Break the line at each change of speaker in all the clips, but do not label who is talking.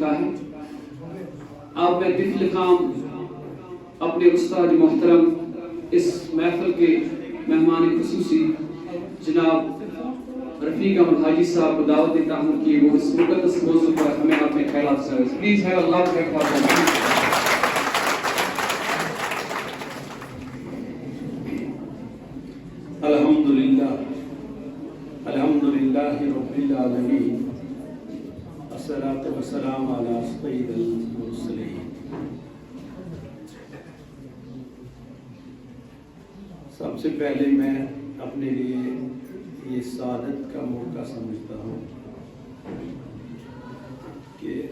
آپ میں طفل خام اپنے استاد محترم اس محفل کے مہمان خصوصی جناب رفیق احمد حاجی صاحب کو دعوت دیتا ہوں کہ وہ اس مقدس موضوع پر ہمیں اپنے خیالات سے پلیز ہے اللہ کے
الحمدللہ رب العالمین الصلاۃ والسلام علی سید المرسلین۔ سب سے پہلے میں اپنے لیے یہ سعادت کا موقع سمجھتا ہوں کہ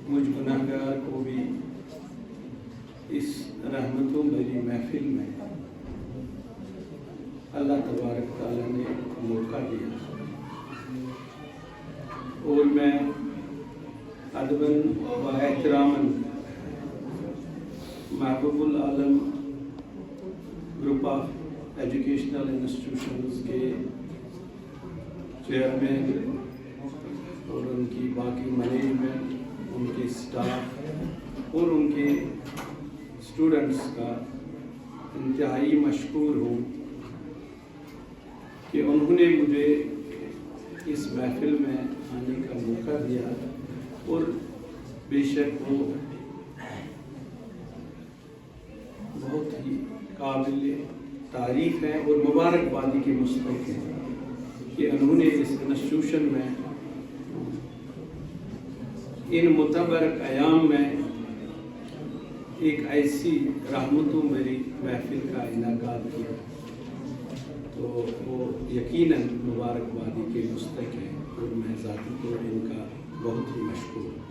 مجھ گناہگار کو بھی اس رحمتوں بھری محفل میں اللہ تبارک تعالیٰ نے موقع دیا، اور میں ادباً و احتراماً محبوب العالم گروپ آف ایجوکیشنل انسٹیٹیوشنز کے چیئرمین اور ان کی باقی مینجمنٹ، ان کے اسٹاف اور ان کے اسٹوڈنٹس کا انتہائی مشکور ہوں کہ انہوں نے مجھے اس محفل میں آنے کا موقع دیا، اور بے شک وہ بہت ہی قابل تعریف ہیں اور مبارکبادی کے مستحق ہیں کہ انہوں نے اس انسٹیٹیوشن میں ان متبرک ایام میں ایک ایسی رحمتوں بھری محفل کا انعقاد کیا، تو وہ یقیناً مبارکبادی کے مستحق ہیں، اور میں ذاتی طور ان کا بہت ہی مشکور ہوں۔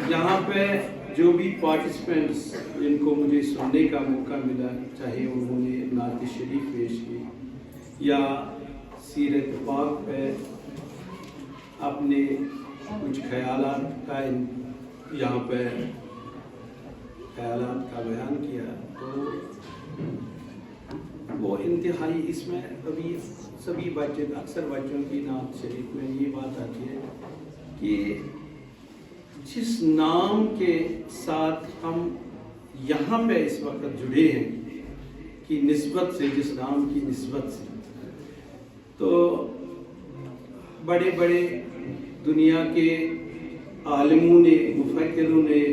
یہاں پہ جو بھی پارٹیسپینٹس جن کو مجھے سننے کا موقع ملا، چاہے انہوں نے نعت شریف پیش کی یا سیرت پاک پہ اپنے کچھ خیالات کا یہاں پہ خیالات کا بیان کیا، تو وہ انتہائی اس میں ابھی سبھی بچے اکثر بچوں کی نعت شریف میں یہ بات آتی ہے کہ جس نام کے ساتھ ہم یہاں پہ اس وقت جڑے ہیں کی نسبت سے، جس نام کی نسبت سے، تو بڑے بڑے دنیا کے عالموں نے، مفکروں نے،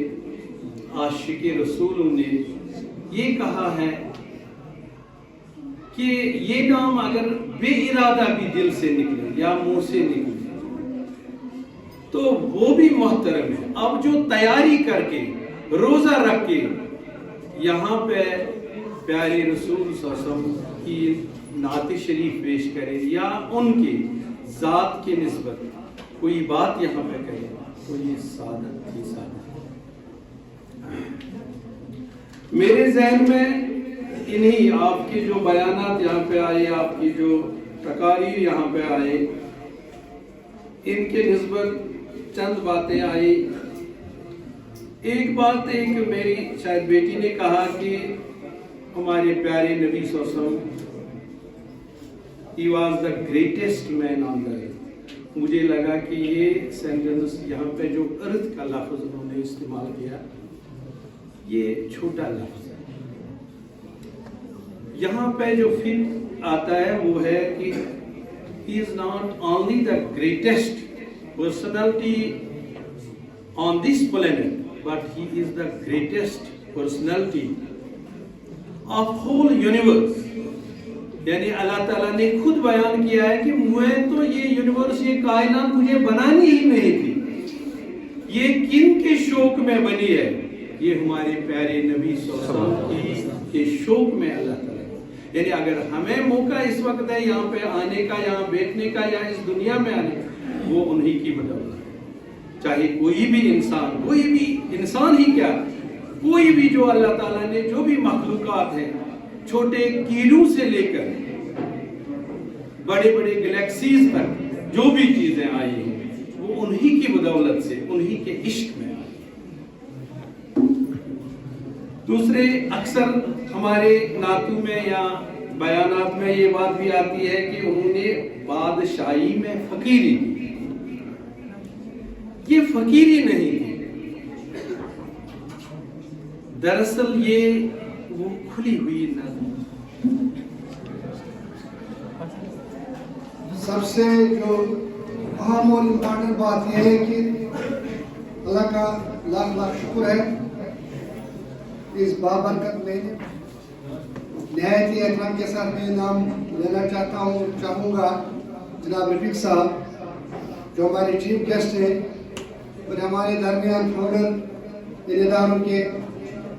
عاشق رسولوں نے یہ کہا ہے کہ یہ نام اگر بے ارادہ بھی دل سے نکلے یا منہ سے نکلے تو وہ بھی محترم ہے۔ اب جو تیاری کر کے روزہ رکھ کے یہاں پہ پیارے رسول صلی اللہ علیہ وسلم کی نعت شریف پیش کرے یا ان کی ذات کی نسبت کوئی بات یہاں پہ کرے، تو یہ سعادت کی سعادت۔ میرے ذہن میں انہی آپ کے جو بیانات یہاں پہ آئے، آپ کی جو تقاریر یہاں پہ آئے، ان کے نسبت چند باتیں آئی۔ ایک بات ایک میری شاید بیٹی نے کہا کہ ہمارے پیارے نبی صلی اللہ علیہ وسلم he was the greatest man on the earth۔ مجھے لگا کہ یہ سینٹنس یہاں پہ جو ارتھ کا لفظ انہوں نے استعمال کیا، یہ چھوٹا لفظ ہے۔ یہاں پہ جو فکر آتا ہے وہ ہے کہ he is not only the greatest personality on this planet, but he is the greatest personality of whole universe۔ یعنی اللہ تعالیٰ نے خود بیان کیا ہے کہ میں تو یہ یونیورس، یہ کائنات مجھے بنانی ہی نہیں تھی، یہ کن کے شوق میں بنی ہے؟ یہ ہمارے پیارے نبی صلی اللہ علیہ وسلم کے شوق میں اللہ تعالیٰ۔ یعنی اگر ہمیں موقع اس وقت ہے یہاں پہ آنے کا، یہاں بیٹھنے کا، یا اس دنیا میں آنے کا، وہ انہی کی بدولت ہے۔ چاہے کوئی بھی انسان ہی کیا، کوئی بھی جو اللہ تعالیٰ نے جو بھی مخلوقات ہیں، چھوٹے کیڑوں سے لے کر بڑے بڑے گلیکسیز تک جو بھی چیزیں آئی ہیں، وہ انہی کی بدولت سے، انہی کے عشق میں آئی۔ دوسرے اکثر ہمارے نعتوں میں یا بیانات میں یہ بات بھی آتی ہے کہ انہوں نے बादशाही में फकीरी की। ये फकीरी नहीं थी, दरअसल ये वो खुली हुई नज़र।
सबसे जो अहम और इम्पोर्टेंट बात यह है कि अल्लाह का लाख लाख शुक्र है इस बाबरकत में नहायत ही एहतराम के साथ मैं नाम लेना चाहूँगा जनाब रफीक साहब जो हमारे चीफ गेस्ट हैं और हमारे दरमियान फाउंडर इन इदारों के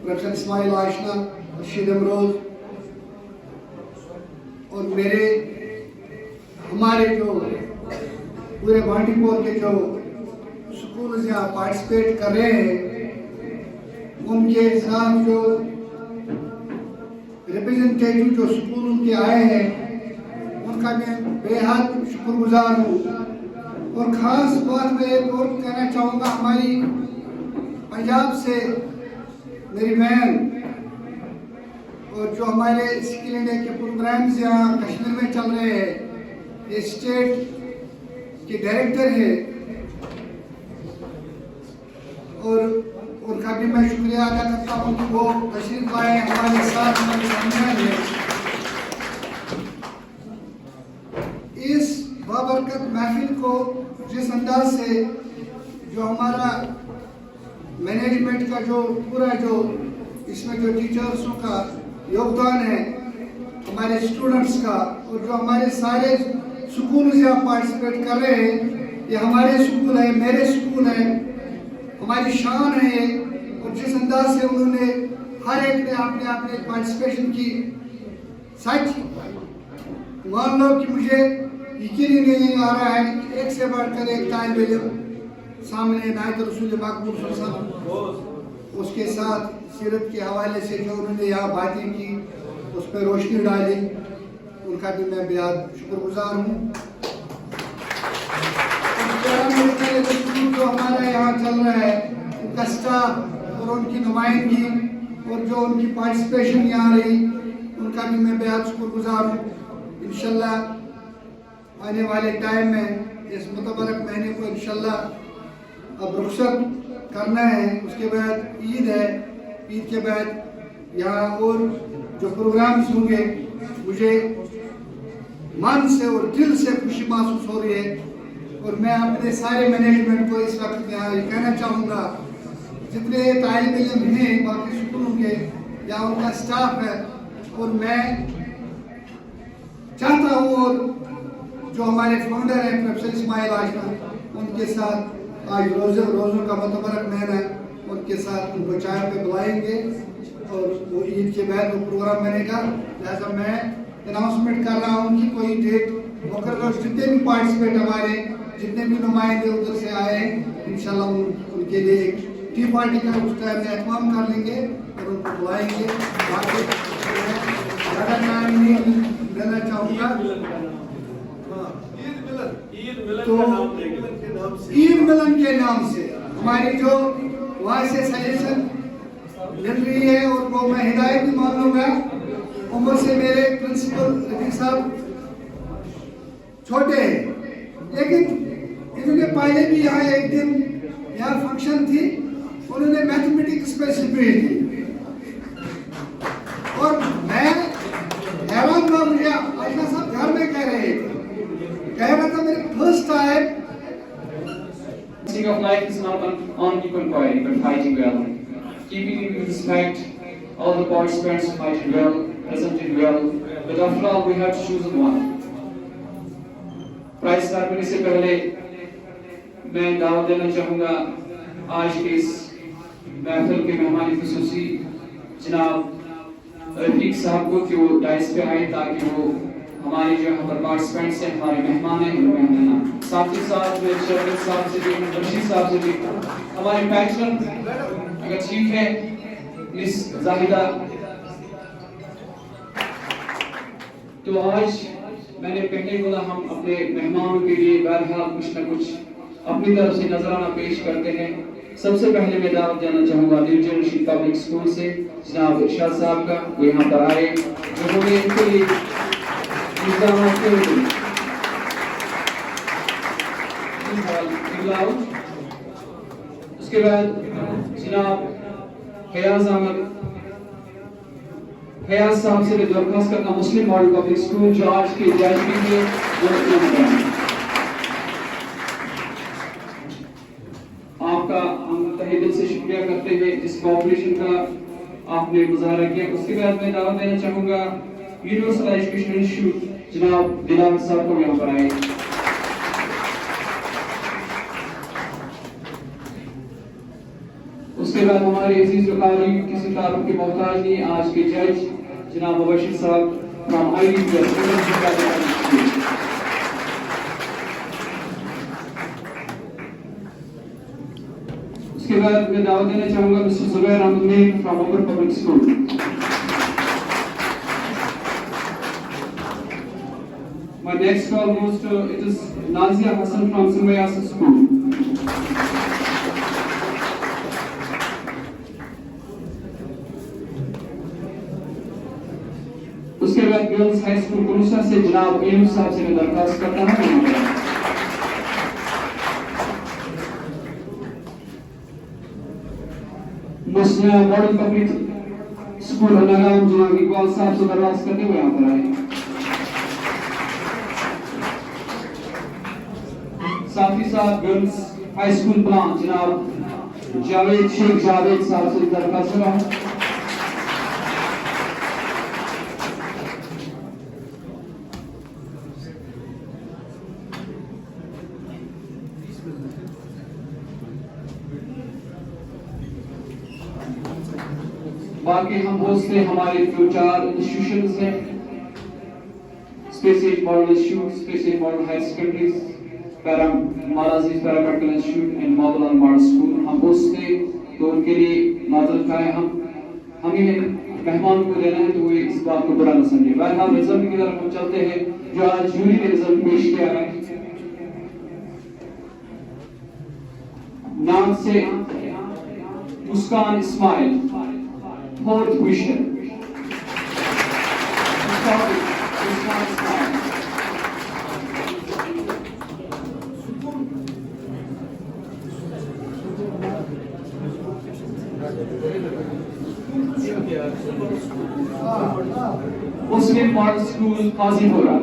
प्रोफेसर इस्माइल आशना, रशीद अमरोज और हमारे जो पूरे बांडीपोर के जो स्कूल यहाँ पार्टिसिपेट कर रहे हैं उनके साथ जो रिप्रेजेंटेटिव जो स्कूल उनके आए हैं उनका मैं बेहद शुक्रगुजार हूँ। और ख़ास बात मैं एक और कहना चाहूँगा, हमारी पंजाब से मेरी बहन और जो हमारे स्किल इंडिया के प्रोग्राम्स यहाँ कश्मीर में चल रहे हैं, ये स्टेट के डायरेक्टर है और उनका भी मैं शुक्रिया अदा करता हूँ कि वो तशरीफ लाए हमारे साथ हमारे सामने है। इस बाबरकत महफिल को जिस अंदाज से जो हमारा मैनेजमेंट का जो पूरा जो इसमें जो टीचर्सों का योगदान है, हमारे स्टूडेंट्स का और जो हमारे सारे स्कूल यहाँ पार्टिसिपेट कर रहे हैं, ये हमारे स्कूल है, मेरे स्कूल है, हमारी शान है। और जिस अंदाज से उन्होंने हर एक ने आपने पार्टिसिपेशन की, सच मान लो कि मुझे यकीन ही नहीं आ रहा है कि एक से बढ़कर एक तालिब इल्म सामने नायत रसूल मकबूल सल्लल्लाहु उसके साथ सीरत के हवाले से जो उन्होंने यहाँ बातें की उस पर रोशनी डाली, उनका भी मैं बेहद शुक्रगुजार हूँ। जो हमारा यहाँ चल रहा है उनका स्टाफ और उनकी नुमाइंदगी और जो उनकी पार्टिसिपेशन यहाँ रही उनका भी मैं बेहद शुक्रगुजार हूँ। इंशाल्लाह आने वाले टाइम में इस मुतबरक महीने को इंशाल्लाह अब रुखसत करना है, उसके बाद ईद है, ईद के बाद यहाँ और जो प्रोग्राम्स होंगे, मुझे मन से और दिल से खुशी महसूस हो रही है। और मैं अपने सारे मैनेजमेंट को इस वक्त यहाँ कहना चाहूँगा, जितने तालिब इल्म हैं बाकी स्कूलों के या उनका स्टाफ है, और मैं चाहता हूँ और जो हमारे फाउंडर हैं प्रोफेसर इस्माइल आशना, उनके साथ आज रोज़ों का मुतबरक महीना है, उनके साथ उनको चाय पे बुलाएंगे और वो ईद के बाद वो प्रोग्राम बनेगा। लिहाजा मैं अनाउंसमेंट कर रहा हूँ कि कोई डेट मुकर्रर, जितने भी पार्टिसिपेट हमारे जितने भी नुमाइंदे उधर से आए इंशाल्लाह उनके लिए एक टी पार्टी का उस टाइम में एहतमाम कर लेंगे और उनको बुलाएंगे। ज़्यादा टाइम नहीं देना चाहूँगा। तो ईद मिलन के नाम से हमारी जो वहाँ से सजेशन मिल रही है और वो मैं हिदायत भी मान लूँगा। उम्र से मेरे प्रिंसिपल रफीक साहब छोटे हैं, लेकिन इन्होंने पहले भी यहाँ एक दिन यहाँ फंक्शन थी, उन्होंने मैथमेटिक्स पे सिपरी थी और मैं हैरान हुआ। मुझे आशना साहब घर में कह रहा था मेरे first time
Sing of life is not on equal inquiry, but fighting well. Keeping in respect, all the participants fighting well, presented well, but after all, we have to choose one. Prize करने से पहले मैं दावत देना चाहूँगा आज के इस महफिल के मेहमान खुसूसी जनाब रफीक साहब को कि वो डाइस पे आए ताकि वो हमारे जो यहाँ पर पार्टिसिपेंट्स हैं, हमारे मेहमान हैं, उनमें मिलना। साथ ही साथ मेरे शरीफ साहब से भी, रशीद साहब से भी, हमारे पैटर्न अगर चीफ है मिस जाहिदा। तो आज मैंने पहले बोला हम अपने मेहमानों के लिए बहरहाल कुछ न कुछ अपनी तरफ से नजराना पेश करते हैं। सबसे पहले मैं दावत देना चाहूँगा न्यू रशीद पब्लिक स्कूल से जनाब इरशाद साहब का, वो यहाँ पर आए, उन्होंने इनके लिए فی الحال اگلاؤ. اس کے بعد جناب فیاض احمد فیاض صاحب سے میں درخواست کرتا ہوں مسلم ماڈل پبلک اسکول جو آج کے جائزے کے آپ کا ہم تہہ دل سے شکریہ کرتے ہیں جس کوآپریشن کا آپ نے مظاہرہ کیا. اس کے بعد میں دعوت دینا چاہوں گا یونیورسل ایجوکیشن انسٹیٹیوٹ جناب دلاور صاحب کو یہاں پر آئے. اس کے بعد ہمارے عزیز و قاری کسی تعارف کے محتاج نہیں آج کے جج جناب مبشر صاحب فرام آئی ڈی اس کے بعد میں دعوت دینا چاہوں گا مسٹر زبیر احمد میر فرام اوپر public school. My next call goes to it is Nazia Hassan from Sumayasa School. اس کے بعد گرلز ہائی اسکول کلوسا سے جناب ایوب صاحب سے میں درخواست کرتا ہوں. مسلم ماڈل پبلک اسکول اناگام جناب اقبال صاحب سے درخواست کرتے ہوئے یہاں پر آئے. ساتھ ہی ساتھ گرلز ہائی اسکول پلان جناب جاوید شیخ جاوید صاحب سے درخواست کرتا ہوں. باقی ہم بہت سے ہمارے جو 4 انسٹیٹیوشنز ہیں space age model institute space age model higher secondaries مالازیز paramedical institute and model model school ہم بہت سے تو ان کے لیے معذرت خواہ ہمیں مہمان کو دینا ہے تو وہ اس بات کو برا نہ سمجھے. بہرحال رزلٹ کی طرف ہم چلتے ہیں جو آج جوری نے رزلٹ پیش کیا ہے. نام سے مسکان اسماعیل fourth question. Muslim Model School, Qazipura.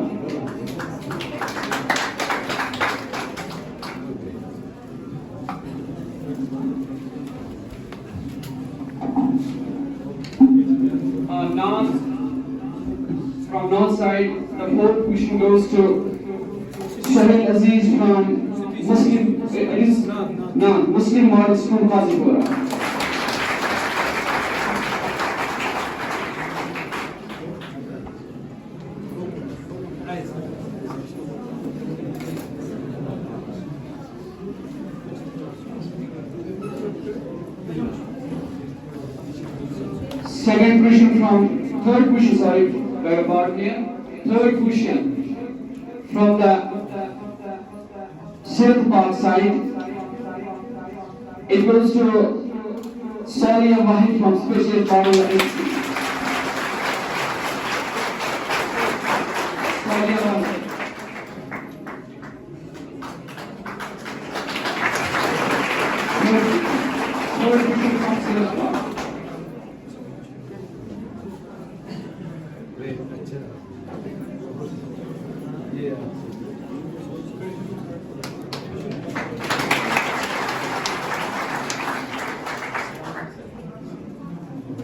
From north side, the fourth question goes to Shahid Aziz from Muslim Model School, Qazipura. Second question from third question, sorry, beg your pardon here. Third question from the South Park side. It goes to Salia Wahid from Special Model Institute. Salia Wahid. Third question from South Park.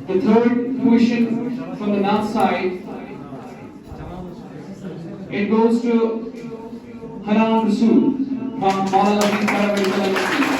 The third question from the north side, it goes to Hanan Rasool from Maulana Paramedical Institute.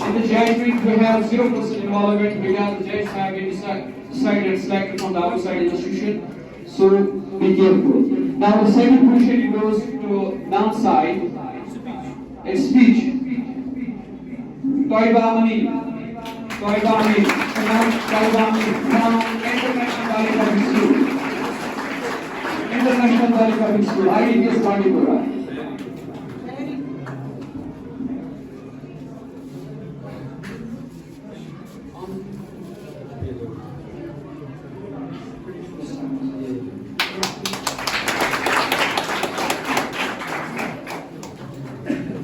In the judge week, we have 0% involvement because the judges have been decided and selected from the outside institution. So be careful. Now the second question goes to downside. It's speech. Toiba Mani Toiba Amin, Toiba Amin from International Valley Public School. International Valley Public School, IEPS Bandipura.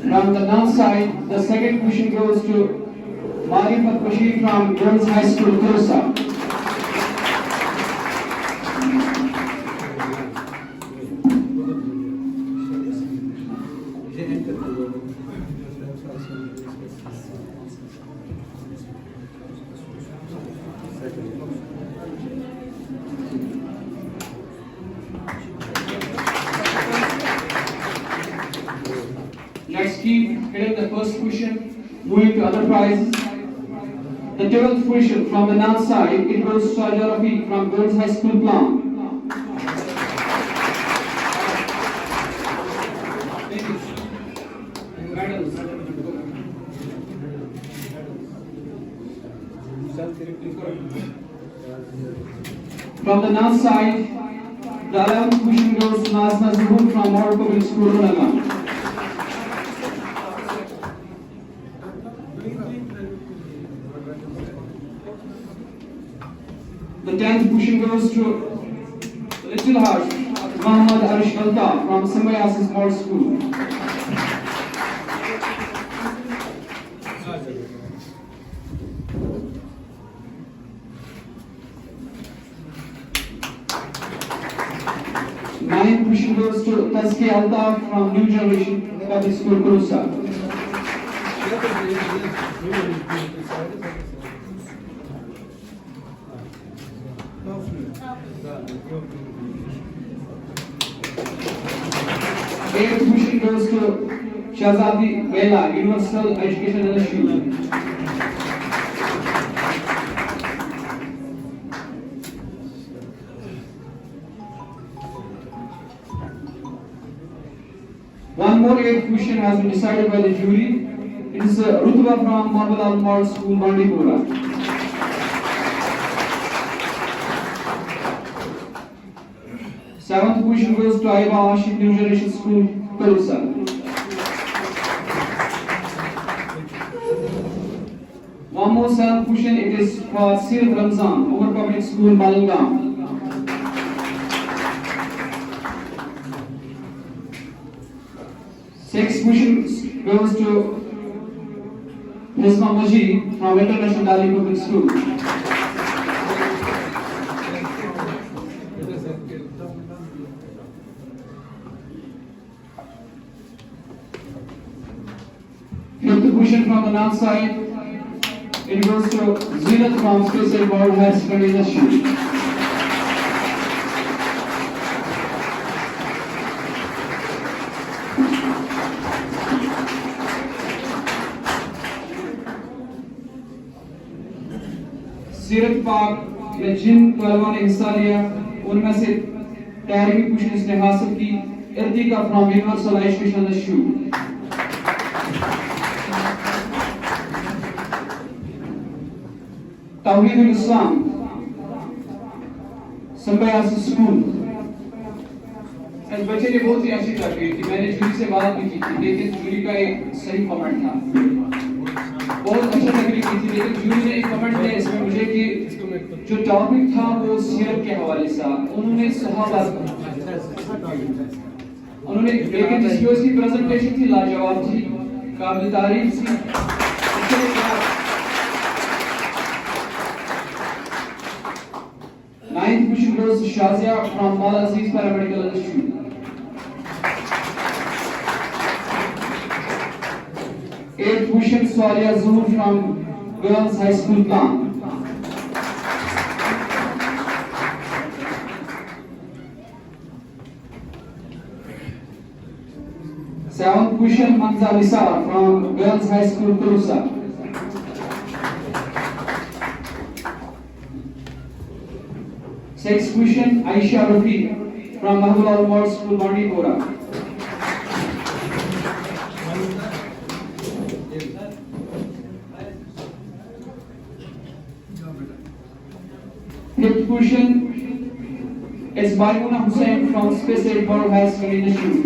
From the north side, the second question goes to Marifat Bashir from Girls High School, Kurusa. Let's keep hitting the first question, moving to other prizes. The 12th question from the north side, it goes to Shaja Rafiq from Girls High School, Plum. From the north side, the 11th question goes to Nazma Zuhur from Model Public School, Runanga. The 10th question goes to Little Harsh Muhammad Arish Alta from Symbiosis Model School. Ninth question goes to Tazki Alta from New Generation Public School, Kurusa. Eighth question goes to Shahzadi Bela, Universal Education LSU. One more eighth question has been decided by the jury. It is Rutba from Marbalal Model School, Bandipura. Seventh question goes to Aiba Ashik New Generation School, Kurusa. One more seventh question, it is for Sirat Ramzan, Umar Public School, Malangam. Sixth question goes to Nisma Majid from International Valley Public School. Fifth question from the north side, it goes to Zenat from Special Board Higher Secondary Institute. सीरत पाक में जिन पहलवान ने हिस्सा लिया उनमें से 13वीं position इसने हासिल की Irtika from universal education institute. Tauheedul Islam symbiosis school. इस बच्चे ने बहुत ही अच्छी तरह की थी. मैंने जूरी से बात भी की थी लेकिन जूरी का एक सही कमेंट था. बहुत अच्छा तकलीफ की थी लेकिन जूरी ने एक कमेंट दिया इसमें मुझे कि जो टॉपिक था वो सीरत के हवाले से उन्होंने सहाबा उन्होंने लेकिन जिसकी उसकी प्रेजेंटेशन थी लाजवाब थी, काबिल तारीफ थी. Ninth question goes to Shazia from Mala Aziz Paramedical Institute. Eighth question Swalia Zuhur from Girls High School, Plan. Seventh question Manza Nisar from Girls High School, Kurusa. Sixth question Aisha Rafi from Mahbubal Model School, Bandipura. Fifth question is Maimuna Hussain from Space 8 Borough High School in Ishmael.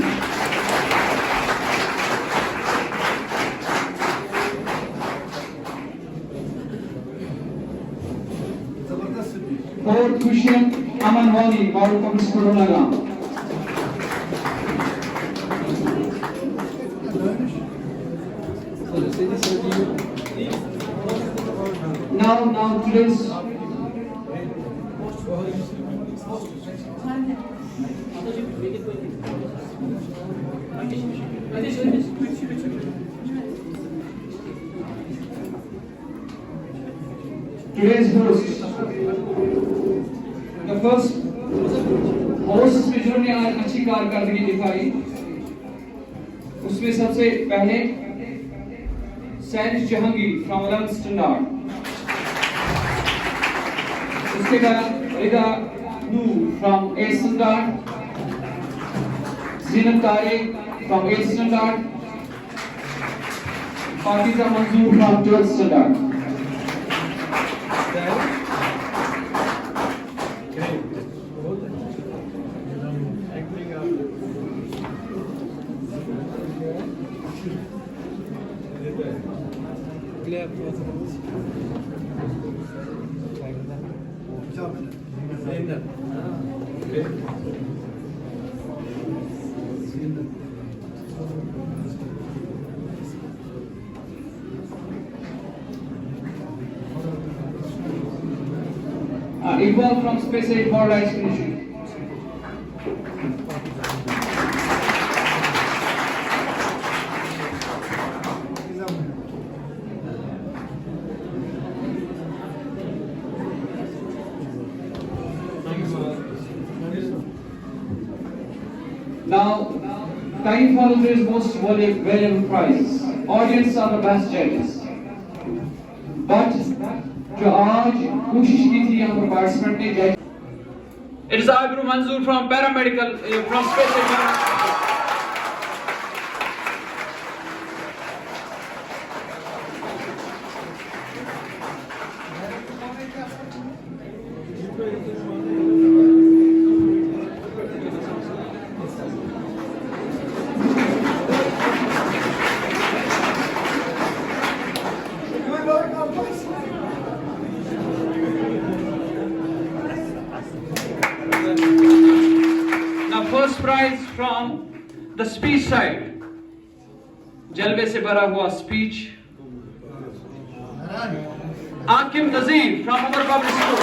Fourth question, Aman Wali, Model Public School, Nagam. Now today's host. The first host में जिन्होंने आज अच्छी कारकर्दगी दिखाई, उसमें सबसे पहले सैनिक जहांगीर from 11th standard. उसके बाद रिदा नूर from 8th standard, Zeenat Tariq from 8th standard, पाकिज़ा मंजूर from 12th standard. Evolve from Space 8 Borough High School. Now, time for today's most valuable prize. Audience are the best judges. But जो आज कोशिश की थी यहाँ पर पार्टिसिपेंट ने जज. It is Abru Manzoor from paramedical from Space 8 Borough. Now first prize from the speech side. जलवे से भरा हुआ speech. Akim Nazir from Umar Public School.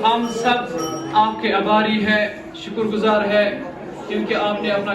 हम सब आपके आभारी है, शुक्रगुजार है क्योंकि आपने अपना